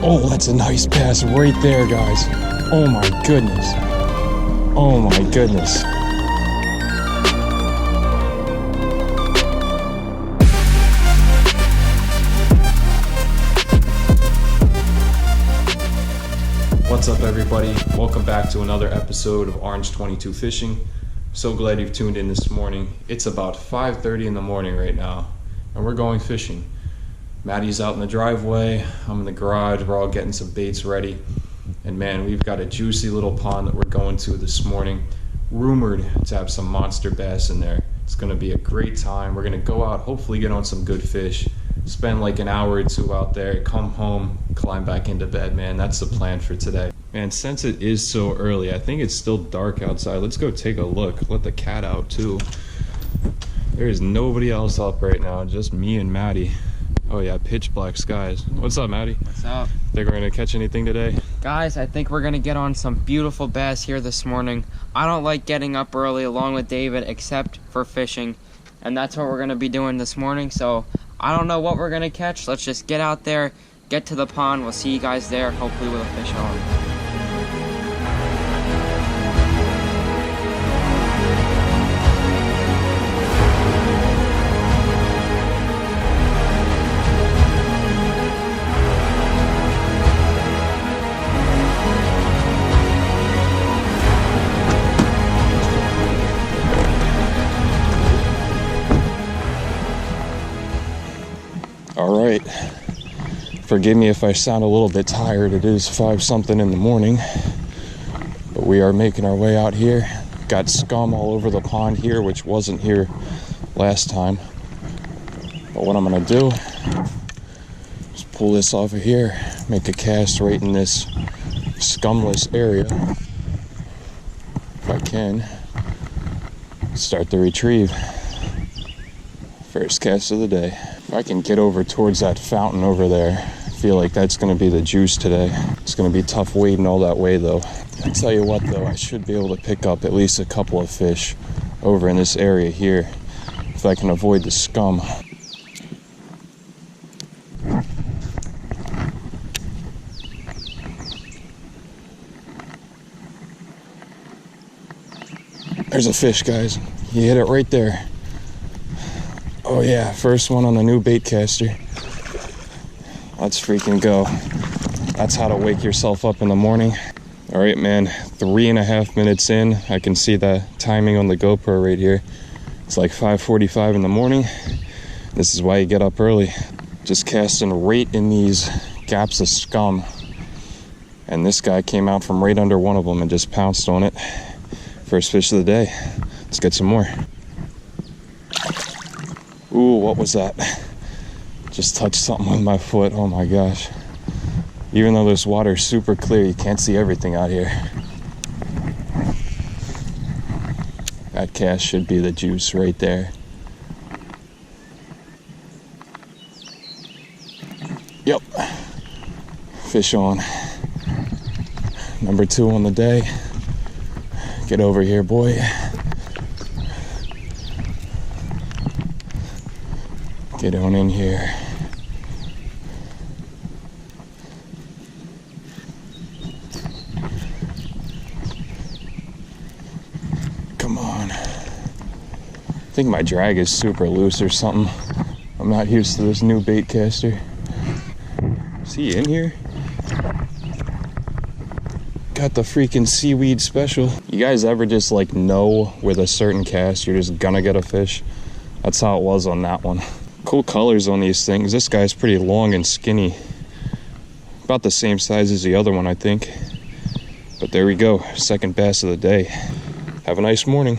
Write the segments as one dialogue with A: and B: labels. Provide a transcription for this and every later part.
A: Oh, that's a nice pass right there, guys. Oh my goodness. Oh my goodness. What's up, everybody? Welcome back to another episode of Orange 22 Fishing. So glad you've tuned in this morning. It's about 5:30 in the morning right now, and we're going fishing. Maddie's out in the driveway, I'm in the garage, we're all getting some baits ready. And man, we've got a juicy little pond that we're going to this morning. Rumored to have some monster bass in there. It's gonna be a great time. We're gonna go out, hopefully get on some good fish, spend like an hour or two out there, come home, climb back into bed, man. That's the plan for today. Man, since it is so early, I think it's still dark outside. Let's go take a look. Let the cat out too. There is nobody else up right now, just me and Maddie. Oh yeah, pitch black skies. What's up, Maddie?
B: What's up?
A: Think we're gonna catch anything today?
B: Guys, I think we're gonna get on some beautiful bass here this morning. I don't like getting up early along with David except for fishing, and that's what we're gonna be doing this morning. So I don't know what we're gonna catch. Let's just get out there, get to the pond. We'll see you guys there, hopefully with a fish on.
A: All right, forgive me if I sound a little bit tired. It is 5-something in the morning, but we are making our way out here. Got scum all over the pond here, which wasn't here last time. But what I'm gonna do is pull this off of here, make a cast right in this scumless area. If I can, start the retrieve. First cast of the day. If I can get over towards that fountain over there, I feel like that's going to be the juice today. It's going to be tough wading all that way though. I tell you what though, I should be able to pick up at least a couple of fish over in this area here if I can avoid the scum. There's a fish, guys. You hit it right there. Oh yeah, first one on the new bait caster. Let's freaking go. That's how to wake yourself up in the morning. All right, man, 3.5 minutes in. I can see the timing on the GoPro right here. It's like 5:45 in the morning. This is why you get up early. Just casting right in these gaps of scum. And this guy came out from right under one of them and just pounced on it. First fish of the day. Let's get some more. Ooh, what was that? Just touched something with my foot. Oh my gosh. Even though this water is super clear, you can't see everything out here. That cast should be the juice right there. Yep. Fish on. Number 2 on the day. Get over here, boy. Get on in here. Come on. I think my drag is super loose or something. I'm not used to this new bait caster. Is he in here? Got the freaking seaweed special. You guys ever just like know with a certain cast you're just gonna get a fish? That's how it was on that one. Cool colors on these things. This guy's pretty long and skinny. About the same size as the other one, I think. But there we go, second bass of the day. Have a nice morning.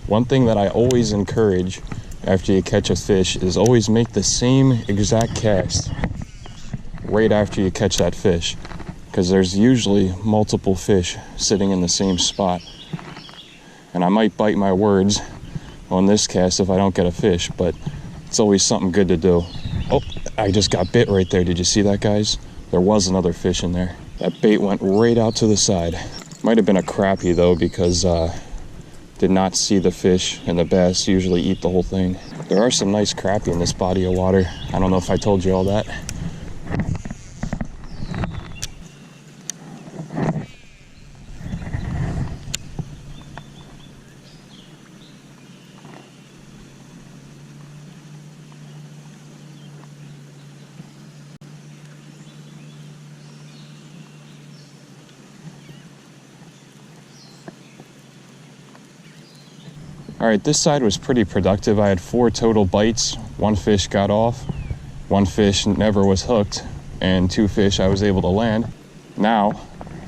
A: One thing that I always encourage after you catch a fish is always make the same exact cast right after you catch that fish. Because there's usually multiple fish sitting in the same spot. And I might bite my words on this cast if I don't get a fish, but it's always something good to do. Oh, I just got bit right there. Did you see that, guys? There was another fish in there. That bait went right out to the side. Might have been a crappie though, because did not see the fish, and the bass usually eat the whole thing. There are some nice crappie in this body of water. I don't know if I told you all that. All right, this side was pretty productive. I had 4 total bites. 1 fish got off, 1 fish never was hooked, and 2 fish I was able to land. Now,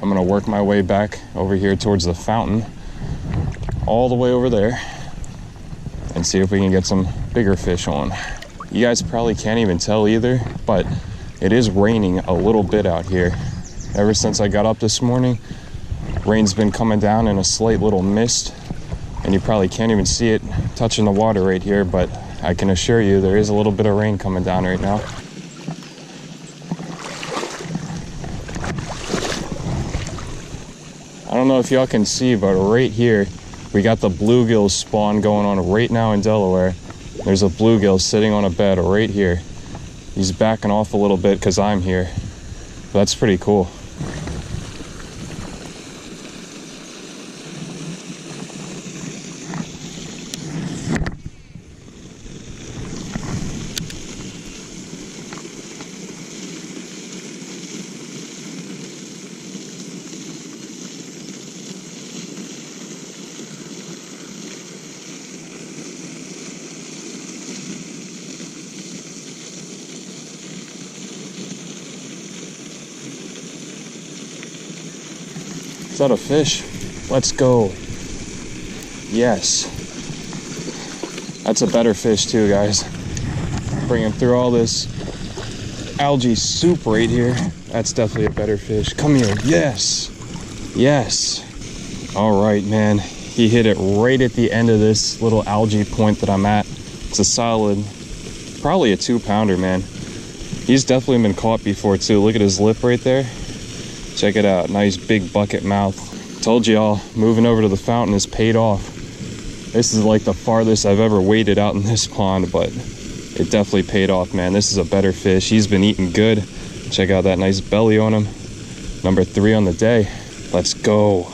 A: I'm gonna work my way back over here towards the fountain, all the way over there, and see if we can get some bigger fish on. You guys probably can't even tell either, but it is raining a little bit out here. Ever since I got up this morning, rain's been coming down in a slight little mist, and you probably can't even see it touching the water right here, but I can assure you there is a little bit of rain coming down right now. I don't know if y'all can see, but right here, we got the bluegill spawn going on right now in Delaware. There's a bluegill sitting on a bed right here. He's backing off a little bit because I'm here. That's pretty cool. Is that a fish? Let's go. Yes. That's a better fish too, guys. Bringing through all this algae soup right here. That's definitely a better fish. Come here. Yes. Yes. All right, man. He hit it right at the end of this little algae point that I'm at. It's a solid, probably a 2-pounder, man. He's definitely been caught before too. Look at his lip right there. Check it out, nice big bucket mouth. Told y'all, moving over to the fountain has paid off. This is like the farthest I've ever waded out in this pond, but it definitely paid off, man. This is a better fish. He's been eating good. Check out that nice belly on him. Number 3 on the day. Let's go.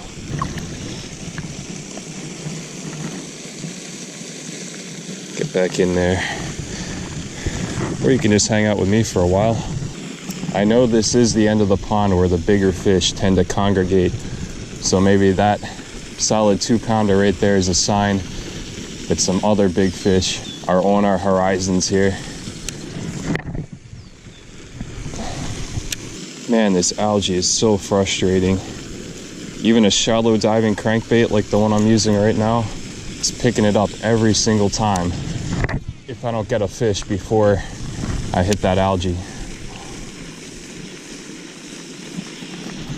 A: Get back in there. Or you can just hang out with me for a while. I know this is the end of the pond where the bigger fish tend to congregate, so maybe that solid 2-pounder right there is a sign that some other big fish are on our horizons here. Man, this algae is so frustrating. Even a shallow diving crankbait like the one I'm using right now is picking it up every single time if I don't get a fish before I hit that algae.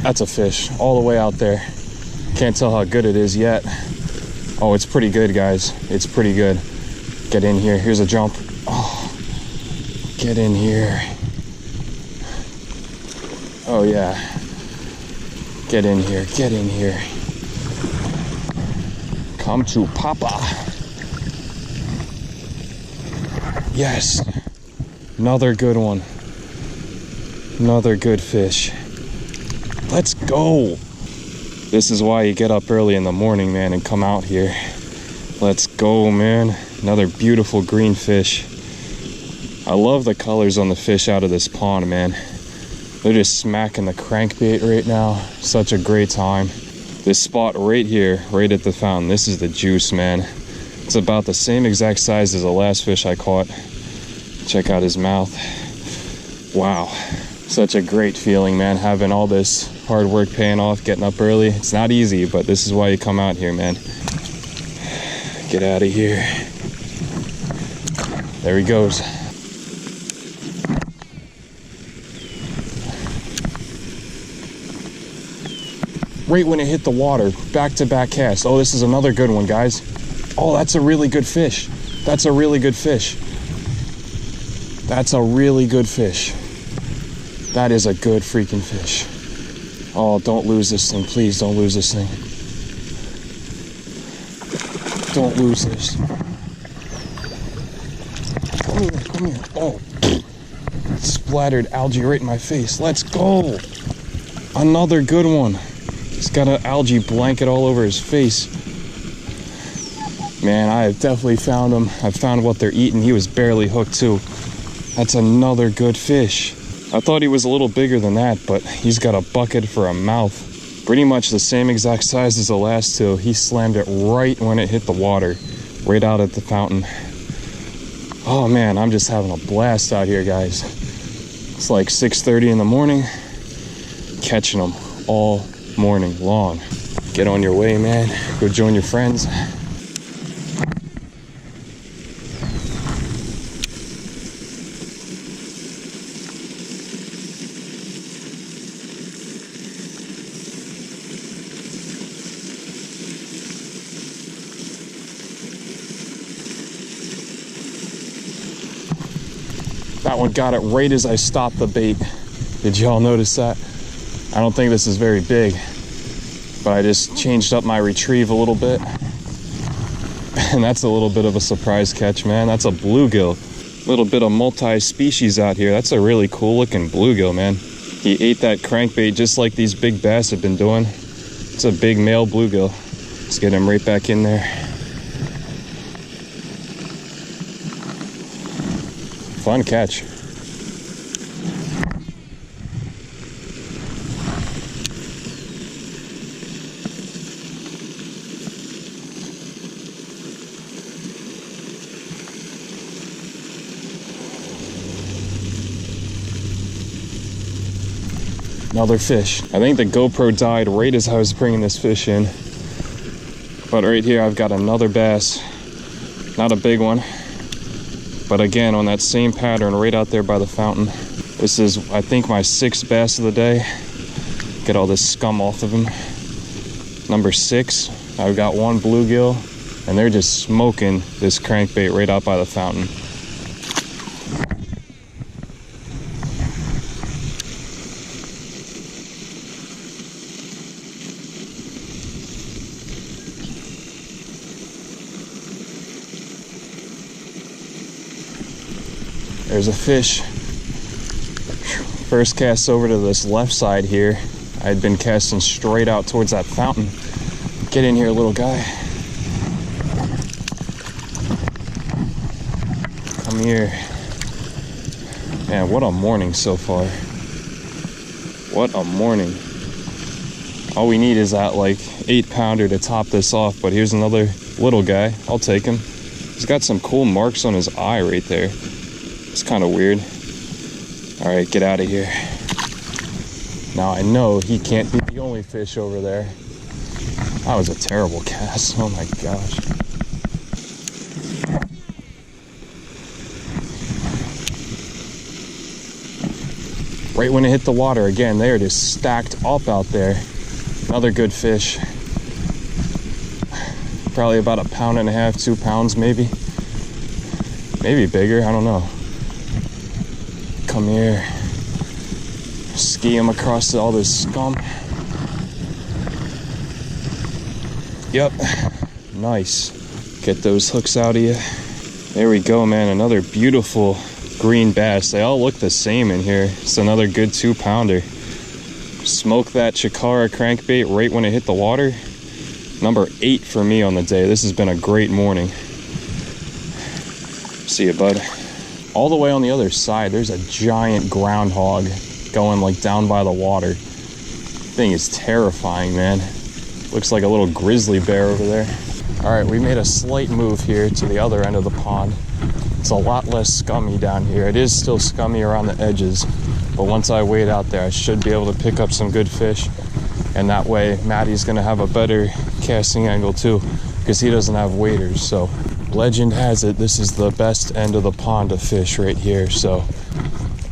A: That's a fish all the way out there. Can't tell how good it is yet. Oh, it's pretty good, guys. It's pretty good. Get in here. Here's a jump. Oh, get in here. Oh, yeah. Get in here. Get in here. Come to Papa. Yes. Another good one. Another good fish. Let's go. This is why you get up early in the morning, man, and come out here. Let's go, man. Another beautiful green fish. I love the colors on the fish out of this pond, man. They're just smacking the crankbait right now. Such a great time. This spot right here, right at the fountain, this is the juice, man. It's about the same exact size as the last fish I caught. Check out his mouth. Wow. Such a great feeling, man, having all this hard work paying off, getting up early. It's not easy, but this is why you come out here, man. Get out of here. There he goes. Right when it hit the water, back-to-back cast. Oh, this is another good one, guys. Oh, that's a really good fish. That's a really good fish. That's a really good fish. That is a good freaking fish. Oh, don't lose this thing. Please don't lose this thing. Don't lose this. Come here, come here. Oh, splattered algae right in my face. Let's go. Another good one. He's got an algae blanket all over his face. Man, I have definitely found him. I've found what they're eating. He was barely hooked too. That's another good fish. I thought he was a little bigger than that, but he's got a bucket for a mouth. Pretty much the same exact size as the last two. He slammed it right when it hit the water. right out at the fountain. Oh man, I'm just having a blast out here, guys. It's like 6:30 in the morning, catching them all morning long. Get on your way, man. Go join your friends. That one got it right as I stopped the bait. Did y'all notice that? I don't think this is very big, but I just changed up my retrieve a little bit. And that's a little bit of a surprise catch, man. That's a bluegill. Little bit of multi-species out here. That's a really cool looking bluegill, man. He ate that crankbait just like these big bass have been doing. It's a big male bluegill. Let's get him right back in there. Fun catch. Another fish. I think the GoPro died right as I was bringing this fish in. But right here I've got another bass. Not a big one. But again, on that same pattern right out there by the fountain. This is, I think, my 6th bass of the day. Get all this scum off of him. Number 6, I've got one bluegill, and they're just smoking this crankbait right out by the fountain. There's a fish. First cast over to this left side here. I had been casting straight out towards that fountain. Get in here, little guy. Come here. Man, what a morning so far. What a morning. All we need is that like 8-pounder to top this off, but here's another little guy. I'll take him. He's got some cool marks on his eye right there. It's kind of weird. All right, get out of here. Now I know he can't be the only fish over there. That was a terrible cast. Oh my gosh. Right when it hit the water, again, they are just stacked up out there. Another good fish. Probably about 1.5 pounds, 2 pounds maybe. Maybe bigger, I don't know. Come here. Ski him across all this scum. Yep. Nice. Get those hooks out of you. There we go, man. Another beautiful green bass. They all look the same in here. It's another good 2-pounder. Smoke that Chikara crankbait right when it hit the water. Number 8 for me on the day. This has been a great morning. See you, bud. All the way on the other side, there's a giant groundhog going like down by the water. Thing is terrifying, man. Looks like a little grizzly bear over there. All right, we made a slight move here to the other end of the pond. It's a lot less scummy down here. It is still scummy around the edges, but once I wade out there, I should be able to pick up some good fish. And that way, Maddie's gonna have a better casting angle too, because he doesn't have waders. So legend has it, this is the best end of the pond to fish right here. So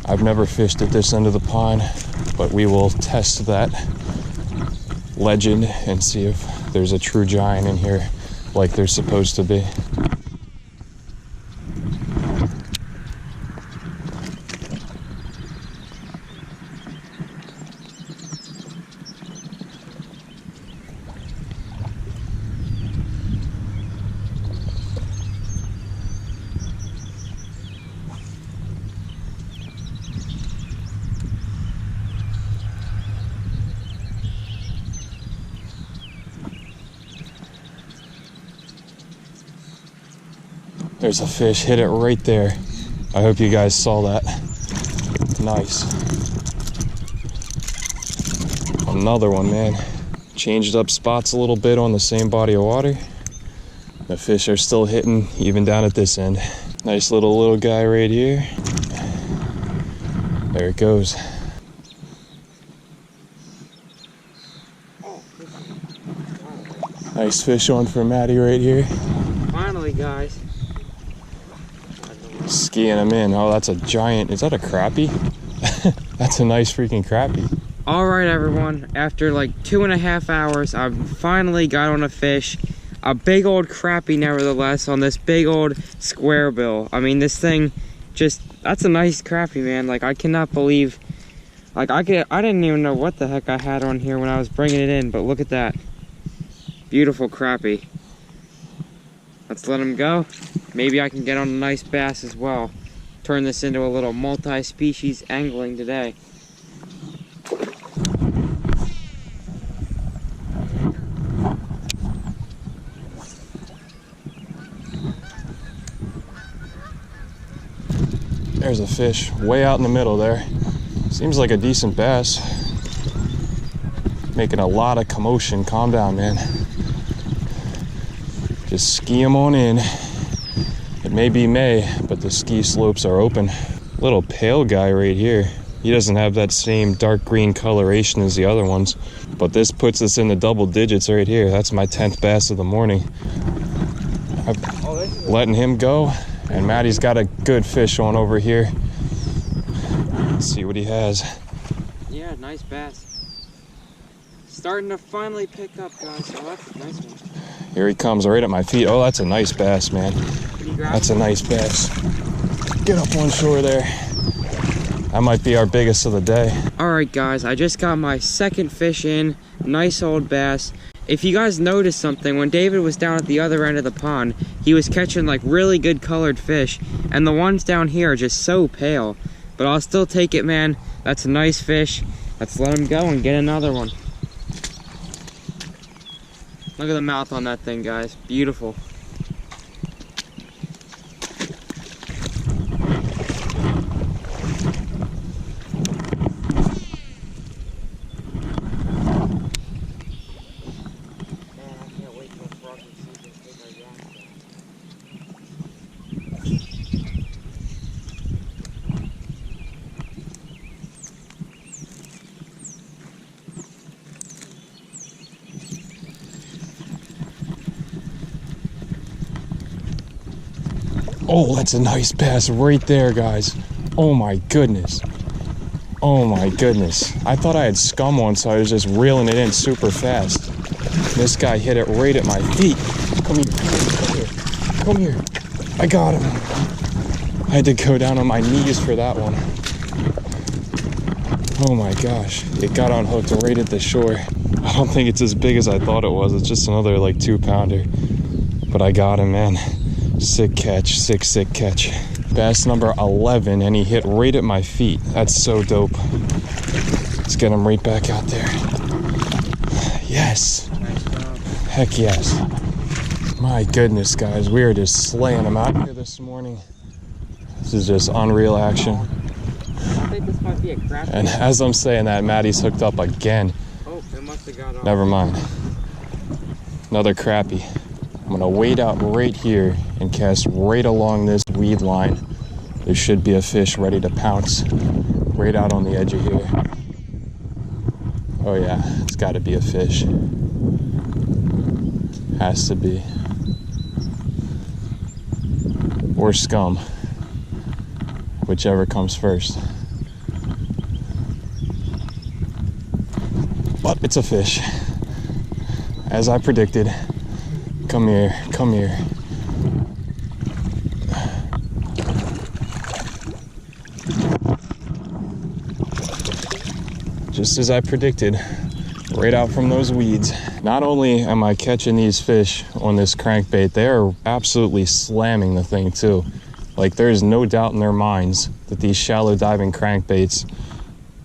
A: I've never fished at this end of the pond, but we will test that legend and see if there's a true giant in here like there's supposed to be. There's a fish, hit it right there. I hope you guys saw that. Nice. Another one, man. Changed up spots a little bit on the same body of water. The fish are still hitting even down at this end. Nice little guy right here. There it goes. Nice fish on for Maddie right here.
B: Finally, guys.
A: Skiing him in. Oh, that's a giant. Is that a crappie? That's a nice freaking crappie.
B: All right, everyone. After like 2.5 hours, I finally got on a fish. A big old crappie, nevertheless, on this big old square bill. I mean, this thing that's a nice crappie, man. Like, I cannot believe, like, I didn't even know what the heck I had on here when I was bringing it in, but look at that. Beautiful crappie. Let's let him go. Maybe I can get on a nice bass as well. Turn this into a little multi-species angling today.
A: There's a fish way out in the middle there. Seems like a decent bass. Making a lot of commotion. Calm down, man. Just ski him on in. It may be May, but the ski slopes are open. Little pale guy right here. He doesn't have that same dark green coloration as the other ones, but this puts us in the double digits right here. That's my 10th bass of the morning. I'm letting him go, and Maddie's got a good fish on over here. Let's see what he has.
B: Yeah, nice bass. Starting to finally pick up, guys. Oh, that's a nice one.
A: Here he comes right at my feet. Oh, that's a nice bass, man. That's a nice bass. Get up on shore there. That might be our biggest of the day.
B: Alright, guys, I just got my second fish in. Nice old bass. If you guys noticed something, when David was down at the other end of the pond, he was catching like really good colored fish, and the ones down here are just so pale. But I'll still take it, man. That's a nice fish. Let's let him go and get another one. Look at the mouth on that thing, guys. Beautiful.
A: Oh, that's a nice bass right there, guys. Oh my goodness. Oh my goodness. I thought I had scum on, so I was just reeling it in super fast. This guy hit it right at my feet. Come here, come here, come here. I got him. I had to go down on my knees for that one. Oh my gosh. It got unhooked right at the shore. I don't think it's as big as I thought it was. It's just another like 2-pounder. But I got him, man. Sick catch, sick catch. Bass number 11, and he hit right at my feet. That's so dope. Let's get him right back out there. Yes.
B: Nice job.
A: Heck yes. My goodness, guys, we are just slaying them out here this morning. This is just unreal action.
B: I think this might be a crappie.
A: And as I'm saying that, Maddie's hooked up again.
B: Oh, it must have got off.
A: Never mind. Another crappie. I'm gonna wait out right here and cast right along this weed line. There should be a fish ready to pounce right out on the edge of here. Oh yeah, it's gotta be a fish. Has to be. Or scum. Whichever comes first. But it's a fish. As I predicted. Come here, come here. Just as I predicted, right out from those weeds. Not only am I catching these fish on this crankbait, they are absolutely slamming the thing too. Like, there's no doubt in their minds that these shallow diving crankbaits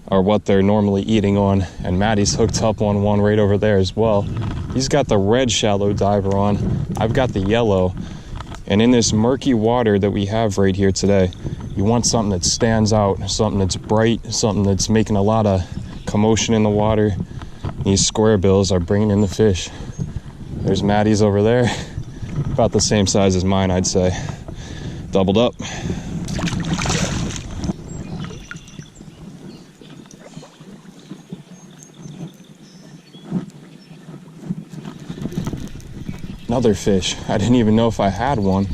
A: are what they're normally eating on, and Maddie's hooked up on one right over there as well. He's got the red shallow diver on. I've got the yellow. And in this murky water that we have right here today, you want something that stands out, something that's bright, something that's making a lot of commotion in the water. These square bills are bringing in the fish. There's Maddie's over there. About the same size as mine, I'd say. Doubled up. Another fish. I didn't even know if I had one.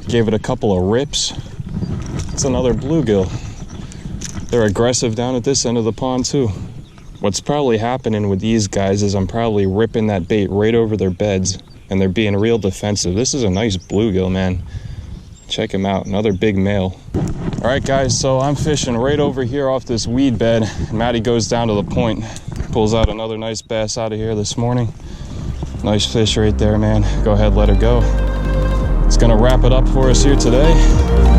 A: Gave it a couple of rips. It's another bluegill. They're aggressive down at this end of the pond too. What's probably happening with these guys is I'm probably ripping that bait right over their beds and they're being real defensive. This is a nice bluegill, man. Check him out, another big male. All right guys, so I'm fishing right over here off this weed bed. Maddie goes down to the point, pulls out another nice bass out of here this morning. Nice fish right there, man. Go ahead, let her go. It's gonna wrap it up for us here today.